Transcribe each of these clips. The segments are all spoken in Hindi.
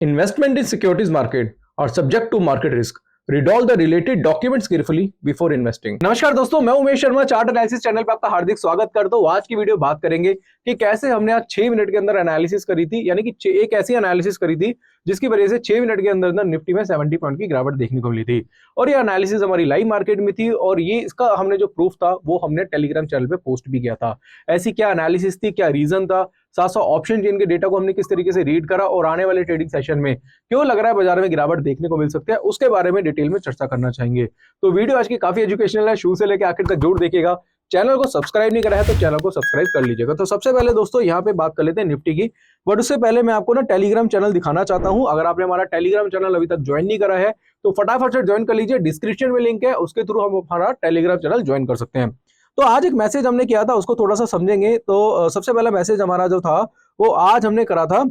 Investment in securities market are subject to market risk. Read all the related documents carefully before investing. नमस्कार दोस्तों, मैं Umesh Sharma chart analysis channel पे आपका हार्दिक स्वागत करता हूँ। आज की वीडियो बात करेंगे कि कैसे हमने आज 6 मिनट के अंदर एनालिसिस करी थी, यानी कि एक ऐसी एनालिसिस करी थी जिसकी वजह से 6 मिनट के अंदर निफ्टी में 70 पॉइंट की गिरावट देखने को मिली थी। और ये एनालिसिस हमारी लाइव मार्केट में थी और ये इसका हमने जो प्रूफ था वो हमने टेलीग्राम चैनल पे पोस्ट भी किया था। ऐसी क्या एनालिसिस थी, क्या रीजन था, साथ साथ ऑप्शन चेन के डेटा को हमने किस तरीके से रीड करा और आने वाले ट्रेडिंग सेशन में क्यों लग रहा है बाजार में गिरावट देखने को मिल सकती है, उसके बारे में डिटेल में चर्चा करना चाहेंगे। तो वीडियो आज की काफी एजुकेशनल है, शुरू से लेकर आखिर तक जरूर देखिएगा। चैनल को सब्सक्राइब नहीं करा है तो चैनल को सब्सक्राइब कर लीजिएगा। तो सबसे पहले दोस्तों यहाँ पे बात कर लेते हैं निफ्टी की, बट उससे पहले मैं आपको ना टेलीग्राम चैनल दिखाना चाहता हूं। अगर आपने हमारा टेलीग्राम चैनल अभी तक ज्वाइन नहीं करा है तो फटाफट से ज्वाइन कर लीजिए, डिस्क्रिप्शन में लिंक है, उसके थ्रू हम हमारा टेलीग्राम चैनल ज्वाइन कर सकते हैं। तो आज एक मैसेज हमने किया था, उसको थोड़ा सा समझेंगे। तो सबसे पहला मैसेज हमारा जो था वो आज हमने करा था,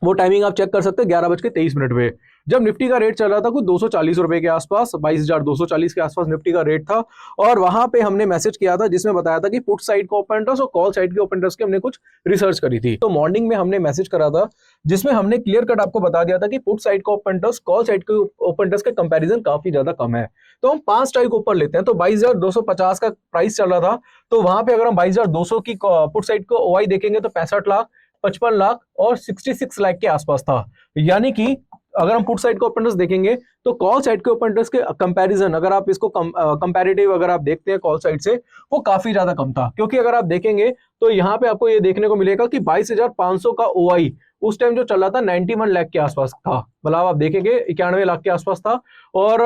वो टाइमिंग आप चेक कर सकते हैं 11:23 पे, जब निफ्टी का रेट चल रहा था कुछ 240 रुपए के आसपास, 22,240 के आसपास निफ्टी का रेट था। और वहां पे हमने मैसेज किया था जिसमें बताया था कि पुट साइड का ओपन इंटरेस्ट और कॉल साइड के ओपन इंटरेस्ट की हमने कुछ रिसर्च करी थी। तो मॉर्निंग में हमने मैसेज करा था जिसमें हमने क्लियर कट आपको बता दिया था कि पुट साइड का ओपन इंटरेस्ट कॉल साइड के ओपन इंटरेस्ट के कंपेरिजन काफी ज्यादा कम है। तो हम 5 स्ट्राइक ऊपर लेते हैं, तो 22,250 का प्राइस चल रहा था। तो वहां पे अगर हम 22,200 की पुट साइड को ओआई देखेंगे तो 65 लाख, 55 लाख और 66 लाख के आसपास था। यानी कि अगर हम पुट साइड के ओपन इंटरेस्ट देखेंगे तो कॉल साइड के ओपन इंटरेस्ट के कंपैरिजन, अगर आप इसको कंपैरेटिव अगर आप देखते हैं कॉल साइड से, वो काफी ज्यादा कम था। क्योंकि अगर आप देखेंगे तो यहाँ पे आपको ये देखने को मिलेगा कि 22,500 का ओआई उस टाइम जो चल रहा था 91 लाख के आसपास था, मतलब आप देखेंगे 91 लाख के आसपास था। और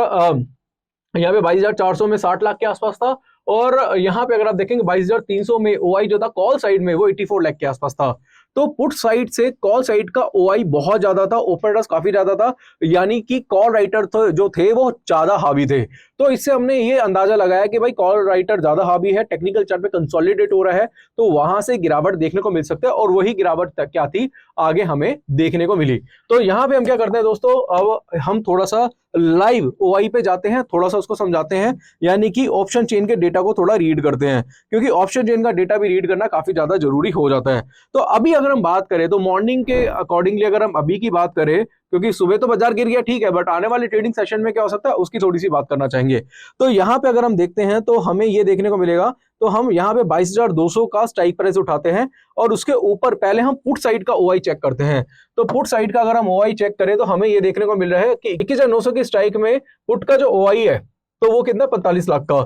यहाँ पे 22,400 में 60 लाख के आसपास था। और यहाँ पे अगर आप देखेंगे 22,300 में ओआई जो था कॉल साइड में वो 84 लाख के आसपास था। तो पुट साइड से कॉल साइड का ओआई बहुत ज्यादा था, ओपन इंटरेस्ट काफी ज्यादा था, यानी कि कॉल राइटर जो थे वो ज्यादा हावी थे। तो इससे हमने ये अंदाजा लगाया कि भाई कॉल राइटर ज्यादा हावी है, टेक्निकल चार्ट पे कंसोलिडेट हो रहा है, तो वहां से गिरावट देखने को मिल सकता है। और वही गिरावट क्या थी आगे हमें देखने को मिली। तो यहाँ पे हम क्या करते हैं दोस्तों, अब हम थोड़ा सा लाइव ओआई पे जाते हैं, थोड़ा सा उसको समझाते हैं, यानी कि ऑप्शन चेन के डेटा को थोड़ा रीड करते हैं, क्योंकि ऑप्शन चेन का डेटा भी रीड करना काफी ज्यादा जरूरी हो जाता है। तो अभी अगर हम बात करें तो मॉर्निंग के अकॉर्डिंगली अगर हम अभी की बात करें, क्योंकि सुबह तो बाजार गिर गया ठीक है, बट आने वाले ट्रेडिंग सेशन में क्या हो सकता है उसकी थोड़ी सी बात करना चाहेंगे। तो यहाँ पे अगर हम देखते हैं तो हमें ये देखने को मिलेगा, तो हम यहाँ पे 22,200 का स्ट्राइक प्राइस उठाते हैं और उसके ऊपर पहले हम पुट साइड का ओआई चेक करते हैं। तो पुट साइड का अगर हम ओआई चेक करें तो हमें ये देखने को मिल रहा है कि 21,900 की स्ट्राइक में पुट का जो ओआई है तो वो कितना 45 लाख का,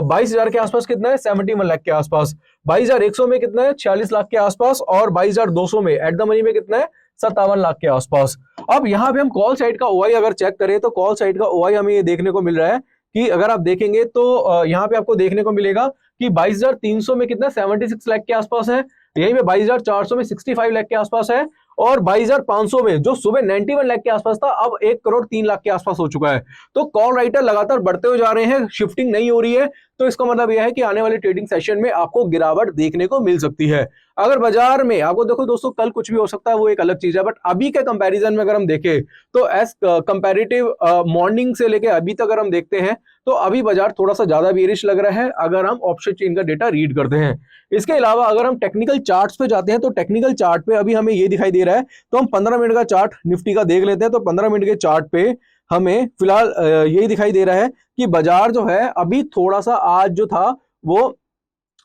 22,000 के आसपास कितना है 71 लाख के आसपास, 22,100 में कितना है 46 लाख के आसपास, और 22,200 में एट द मनी में कितना है 57 लाख के आसपास। अब यहाँ पे हम कॉल साइड का ओआई अगर चेक करें तो कॉल साइड का ओआई हमें ये देखने को मिल रहा है कि अगर आप देखेंगे तो यहाँ पे आपको देखने को मिलेगा कि 22,300 में कितना 76 लाख के आसपास है, यहीं पे 22,400 में 65 लाख के आसपास है, और 22,500 में जो सुबह 91 लाख के आसपास था अब 1,03,00,000 के आसपास हो चुका है। तो कॉल राइटर लगातार बढ़ते हुए जा रहे हैं, शिफ्टिंग नहीं हो रही है। तो इसका मतलब यह है कि आने वाले ट्रेडिंग सेशन में आपको गिरावट देखने को मिल सकती है। अगर बाजार में आपको देखो दोस्तों कल कुछ भी हो सकता है वो एक अलग चीज है, बट अभी के कंपैरिजन में अगर हम देखें तो एज कंपैरेटिव मॉर्निंग से लेके अभी तक अगर हम देखते हैं तो अभी बाजार थोड़ा सा ज्यादा बेरिश लग रहा है अगर हम ऑप्शन चेन का डेटा रीड करते हैं। इसके अलावा अगर हम टेक्निकल चार्ट्स पे जाते हैं तो टेक्निकल चार्ट पे अभी हमें ये दिखाई दे रहा है, तो हम 15 मिनट का चार्ट निफ्टी का देख लेते हैं। तो 15 मिनट के चार्ट पे हमें फिलहाल यही दिखाई दे रहा है कि बाजार जो है अभी थोड़ा सा आज जो था वो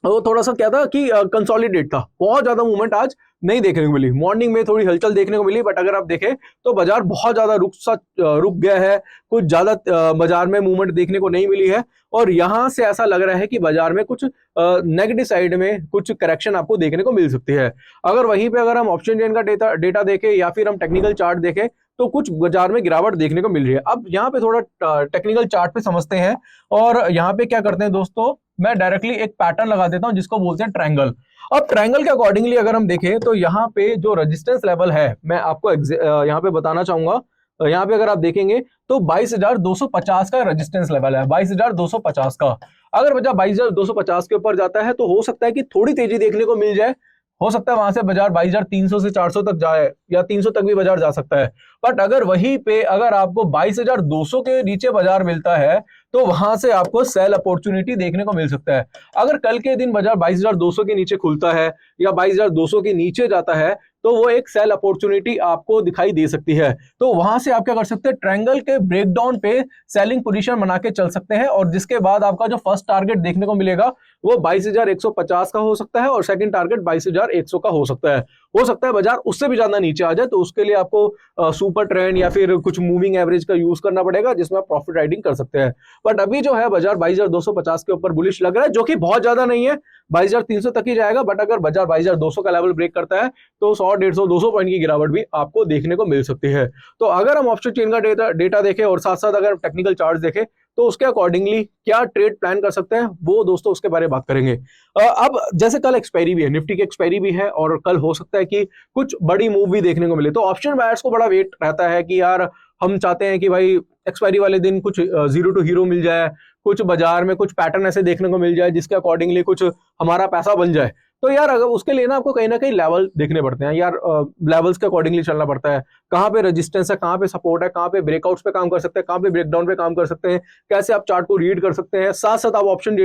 थोड़ा सा क्या था कि कंसोलिडेट था, बहुत ज्यादा मूवमेंट आज नहीं देखने को मिली। मॉर्निंग में थोड़ी हलचल देखने को मिली, बट अगर आप देखें तो बाजार बहुत ज्यादा रुक गया है, कुछ ज्यादा बाजार में मूवमेंट देखने को नहीं मिली है। और यहां से ऐसा लग रहा है कि बाजार में कुछ नेगेटिव साइड में कुछ करेक्शन आपको देखने को मिल सकती है। अगर वहीं पे अगर हम ऑप्शन चेन का डेटा देखें या फिर हम टेक्निकल चार्ट देखें तो कुछ बाजार में गिरावट देखने को मिल रही है। अब यहाँ पे थोड़ा टेक्निकल चार्ट पे समझते हैं, और यहाँ पे क्या करते हैं दोस्तों, मैं डायरेक्टली एक पैटर्न लगा देता हूं जिसको बोलते हैं ट्रायंगल। अब ट्रायंगल के अकॉर्डिंगली अगर हम देखें तो यहाँ पे जो रेजिस्टेंस लेवल है मैं आपको यहाँ पे बताना चाहूंगा। यहाँ पे अगर आप देखेंगे तो 22,250 का रेजिस्टेंस लेवल है, 22,250 का। अगर बचा 22,250 के ऊपर जाता है तो हो सकता है कि थोड़ी तेजी देखने को मिल जाए, हो सकता है वहां से बाजार 22,300 से 400 तक जाए या 300 तक भी बाजार जा सकता है। बट अगर वहीं पे अगर आपको 22,200 के नीचे बाजार मिलता है तो वहां से आपको सेल अपॉर्चुनिटी देखने को मिल सकता है। अगर कल के दिन बाजार 22,200 के नीचे खुलता है या 22,200 के नीचे जाता है तो वो एक सेल अपॉर्चुनिटी आपको दिखाई दे सकती है। तो वहां से आप क्या कर सकते हैं, ट्रायंगल के ब्रेकडाउन पे सेलिंग पोजीशन बना के चल सकते हैं, और जिसके बाद आपका जो फर्स्ट टारगेट देखने को मिलेगा वो 22,150 का हो सकता है और सेकंड टारगेट 22,100 का हो सकता है। हो सकता है बाजार उससे भी ज्यादा नीचे आ जाए, तो उसके लिए आपको सुपर ट्रेंड या फिर कुछ मूविंग एवरेज का यूज करना पड़ेगा, जिसमें आप प्रॉफिट राइडिंग कर सकते हैं। बट अभी जो है बाजार 22,250 के ऊपर बुलिश लग रहा है, जो कि बहुत ज्यादा नहीं है, 22,300 तक ही जाएगा। बट अगर बाजार 22,200 का लेवल ब्रेक करता है तो 100, 150, 200 पॉइंट की गिरावट भी आपको देखने को मिल सकती है। तो अगर हम ऑप्शन चेन का डेटा देखें और साथ साथ अगर टेक्निकल चार्ट देखें, तो उसके अकॉर्डिंगली क्या ट्रेड प्लान कर सकते हैं, वो दोस्तों उसके बारे में बात करेंगे। अब जैसे कल एक्सपायरी भी है, निफ्टी की एक्सपायरी भी है, और कल हो सकता है कि कुछ बड़ी मूव भी देखने को मिले। तो ऑप्शन बायर्स को बड़ा वेट रहता है कि यार हम चाहते हैं कि भाई एक्सपायरी वाले दिन कुछ जीरो टू हीरो मिल जाए, कुछ बाजार में कुछ पैटर्न ऐसे देखने को मिल जाए जिसके अकॉर्डिंगली कुछ हमारा पैसा बन जाए। तो यार अगर उसके लिए ना आपको कहीं ना कहीं लेवल देखने पड़ते हैं यार, लेवल्स के अकॉर्डिंगली चलना पड़ता है। कहाँ पे रेजिस्टेंस है, कहाँ पे सपोर्ट है, कहाँ पे ब्रेकआउट्स पे काम कर सकते हैं, कहाँ पे ब्रेकडाउन पे काम कर सकते हैं, कैसे आप चार्ट को रीड कर सकते हैं, साथ साथ आप ऑप्शन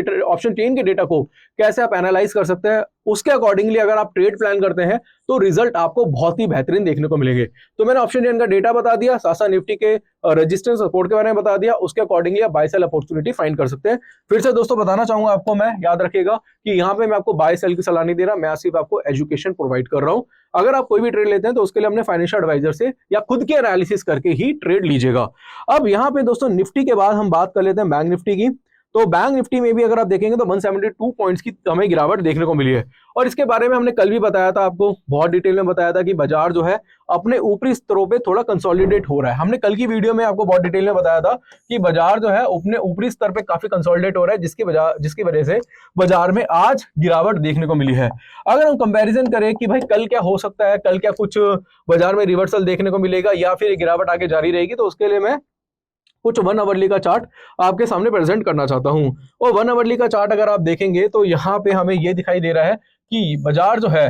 चेन के डेटा को कैसे आप एनालाइज कर सकते हैं। उसके अकॉर्डिंगली अगर आप ट्रेड प्लान करते हैं तो रिजल्ट आपको बहुत ही बेहतरीन देखने को मिलेंगे। तो मैंने ऑप्शन चेन का डेटा बता दिया, साथ साथ निफ्टी के रेजिस्टेंस सपोर्ट के बारे में बता दिया, उसके अकॉर्डिंगली आप बाय सेल अपॉर्चुनिटी फाइंड कर सकते हैं। फिर से दोस्तों बताना चाहूंगा आपको, मैं याद रखिएगा कि यहाँ पे मैं आपको बाय सेल की सलाह नहीं दे रहा, मैं सिर्फ आपको एजुकेशन प्रोवाइड कर रहा हूं। अगर आप कोई भी ट्रेड लेते हैं तो उसके लिए अपने फाइनेंशियल एडवाइजर से या खुद के एनालिसिस करके ही ट्रेड लीजिएगा। अब यहाँ पे दोस्तों निफ्टी के बाद हम बात कर लेते हैं बैंक निफ्टी की। तो बैंक निफ्टी में भी अगर आप देखेंगे तो 172 पॉइंट्स की हमें गिरावट देखने को मिली है, और इसके बारे में हमने कल भी बताया था, आपको बहुत डिटेल में बताया था कि बाजार जो है अपने ऊपरी स्तरों पे थोड़ा कंसोलिडेट हो रहा है। हमने कल की वीडियो में आपको बहुत डिटेल में बताया था कि बाजार जो है अपने ऊपरी स्तर पे काफी कंसोलिडेट हो रहा है, जिसकी वजह से बाजार में आज गिरावट देखने को मिली है। अगर हम कंपैरिजन करें कि भाई कल क्या हो सकता है, कल क्या कुछ बाजार में रिवर्सल देखने को मिलेगा या फिर गिरावट आगे जारी रहेगी, तो उसके लिए मैं कुछ 1 आवरली का चार्ट आपके सामने प्रेजेंट करना चाहता हूं। और 1 आवरली का चार्ट अगर आप देखेंगे तो यहां पे हमें यह दिखाई दे रहा है कि बाजार जो है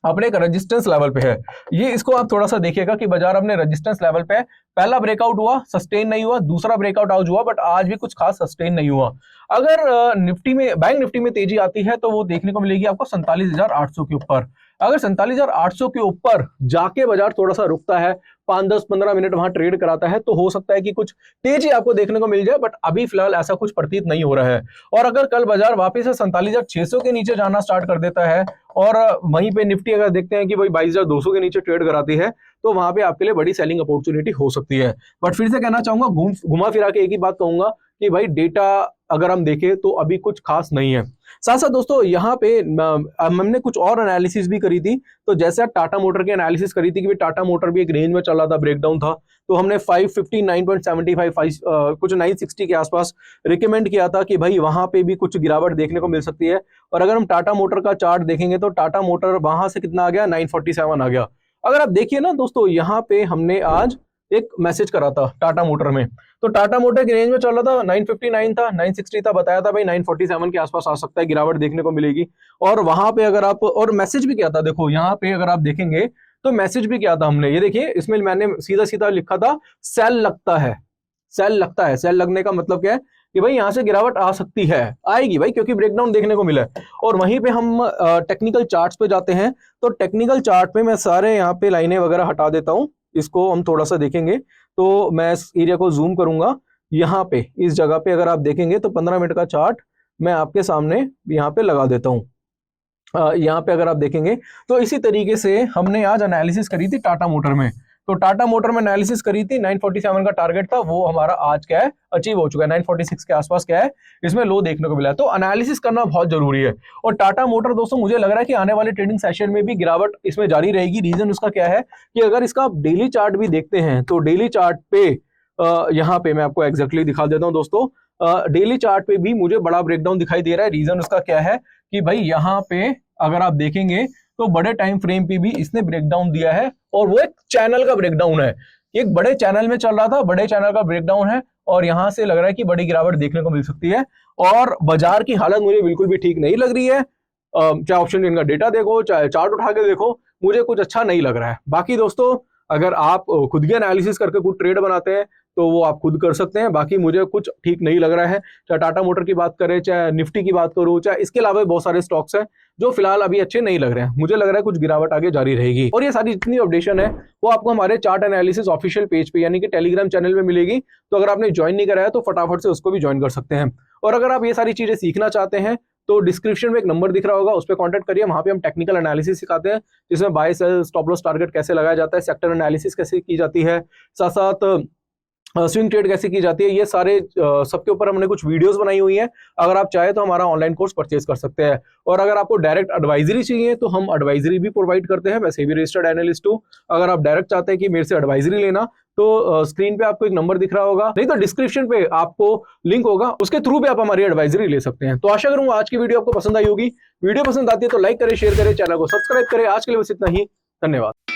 अपने एक रेजिस्टेंस लेवल पे है। ये इसको आप थोड़ा सा देखिएगा कि बाजार अपने रेजिस्टेंस लेवल पे है। पहला ब्रेकआउट हुआ, सस्टेन नहीं हुआ, दूसरा ब्रेकआउट आउट हुआ, बट आज भी कुछ खास सस्टेन नहीं हुआ। अगर निफ्टी में, बैंक निफ्टी में तेजी आती है तो वो देखने को मिलेगी आपको 47,800 के ऊपर। अगर 47,800 के ऊपर जाके बाजार थोड़ा सा रुकता है, 5, 10, 15 मिनट वहां ट्रेड कराता है, तो हो सकता है कि कुछ तेजी आपको देखने को मिल जाए, बट अभी फिलहाल ऐसा कुछ प्रतीत नहीं हो रहा है। और अगर कल बाजार वापस से 47,600 के नीचे जाना स्टार्ट कर देता है और वहीं पे निफ्टी अगर देखते हैं कि भाई 22,200 के नीचे ट्रेड कराती है, तो वहां पे आपके लिए बड़ी सेलिंग अपॉर्चुनिटी हो सकती है। बट फिर से कहना चाहूंगा, घुमा फिरा के एक ही बात कहूंगा कि भाई डेटा अगर हम देखें तो अभी कुछ खास नहीं है। साथ साथ दोस्तों यहाँ पे हमने कुछ और एनालिसिस भी करी थी। तो जैसे आप टाटा मोटर की एनालिसिस करी थी कि टाटा मोटर भी एक रेंज में चल रहा था, ब्रेकडाउन था, तो हमने 559.75 कुछ 960 के आसपास रिकमेंड किया था कि भाई वहां पे भी कुछ गिरावट देखने को मिल सकती है। और अगर हम टाटा मोटर का चार्ट देखेंगे तो टाटा मोटर वहां से कितना आ गया, 947 आ गया। अगर आप देखिए ना दोस्तों, यहाँ पे हमने आज एक मैसेज करा था टाटा मोटर में, तो टाटा मोटर की रेंज में चल रहा था, 959 था, 960 था, बताया था भाई 947 के आसपास आ सकता है, गिरावट देखने को मिलेगी। और वहां पे अगर आप, और मैसेज भी किया था, देखो यहाँ पे अगर आप देखेंगे तो मैसेज भी किया था हमने, ये देखिए इसमें मैंने सीधा सीधा लिखा था सेल लगता है। सेल लगता है, सेल लगने का मतलब क्या है कि भाई यहां से गिरावट आ सकती है, आएगी भाई, क्योंकि ब्रेकडाउन देखने को मिला है। और वहीं पे हम टेक्निकल चार्ट्स पे जाते हैं, तो टेक्निकल चार्ट पे मैं सारे यहाँ पे लाइनें वगैरह हटा देता हूं, इसको हम थोड़ा सा देखेंगे। तो मैं इस एरिया को जूम करूंगा, यहाँ पे इस जगह पे अगर आप देखेंगे तो 15 मिनट का चार्ट मैं आपके सामने यहाँ पे लगा देता हूँ। यहाँ पे अगर आप देखेंगे तो इसी तरीके से हमने आज एनालिसिस करी थी टाटा मोटर में। तो टाटा मोटर में एनालिसिस करी थी, 947 का टारगेट था, वो हमारा आज क्या है, अचीव हो चुका है। 946 के आसपास क्या है, इसमें लो देखने को मिला है। तो एनालिसिस करना बहुत जरूरी है। और टाटा मोटर दोस्तों मुझे लग रहा है कि आने वाले ट्रेडिंग सेशन में भी गिरावट इसमें जारी रहेगी। रीजन उसका क्या है कि अगर इसका आप डेली चार्ट भी देखते हैं तो डेली चार्ट पे यहाँ पे मैं आपको एग्जैक्टली दिखा देता हूँ दोस्तों, डेली चार्ट पे भी मुझे बड़ा ब्रेकडाउन दिखाई दे रहा है। रीजन उसका क्या है कि भाई यहाँ पे अगर आप देखेंगे तो बड़े टाइम फ्रेम पे भी इसने ब्रेकडाउन दिया है, और वो एक चैनल का ब्रेकडाउन है, एक बड़े चैनल में चल रहा था, बड़े चैनल का ब्रेकडाउन है, और यहां से लग रहा है कि बड़ी गिरावट देखने को मिल सकती है। और बाजार की हालत मुझे बिल्कुल भी ठीक नहीं लग रही है, चाहे ऑप्शन इनका डेटा देखो, चाहे चार्ट उठा के देखो, मुझे कुछ अच्छा नहीं लग रहा है। बाकी दोस्तों अगर आप खुद की एनालिसिस करके कुछ ट्रेड बनाते हैं तो वो आप खुद कर सकते हैं। बाकी मुझे कुछ ठीक नहीं लग रहा है, चाहे टाटा मोटर की बात करें, चाहे निफ्टी की बात करूं, चाहे इसके अलावा भी बहुत सारे स्टॉक्स हैं जो फिलहाल अभी अच्छे नहीं लग रहे हैं। मुझे लग रहा है कुछ गिरावट आगे जारी रहेगी। और ये सारी जितनी अपडेशन है वो आपको हमारे चार्ट एनालिसिस ऑफिशियल पेज पे यानी कि टेलीग्राम चैनल में मिलेगी। तो अगर आपने ज्वाइन नहीं कराया तो फटाफट से उसको भी ज्वाइन कर सकते हैं। और अगर आप ये सारी चीजें सीखना चाहते हैं तो डिस्क्रिप्शन में एक नंबर दिख रहा होगा, उस पर कॉन्टैक्ट करिए। वहां पे हम टेक्निकल एनालिसिस सिखाते हैं, जिसमें buy sell stop loss target कैसे लगाया जाता है, सेक्टर एनालिसिस कैसे की जाती है, साथ साथ स्विंग ट्रेड कैसे की जाती है, ये सारे सबके ऊपर हमने कुछ वीडियोस बनाई हुई हैं। अगर आप चाहे तो हमारा ऑनलाइन कोर्स परचेज कर सकते हैं। और अगर आपको डायरेक्ट एडवाइजरी चाहिए तो हम एडवाइजरी भी प्रोवाइड करते हैं, वैसे भी रजिस्टर्ड एनालिस्ट हूं। अगर आप डायरेक्ट चाहते हैं कि मेरे से एडवाइजरी लेना तो स्क्रीन पे आपको एक नंबर दिख रहा होगा, नहीं तो डिस्क्रिप्शन पे आपको लिंक होगा, उसके थ्रू भी आप हमारी एडवाइजरी ले सकते हैं। तो आशा करूंगा आज की वीडियो आपको पसंद आई होगी। वीडियो पसंद आती है तो लाइक करें, शेयर करें, चैनल को सब्सक्राइब करें। आज के लिए बस इतना ही, धन्यवाद।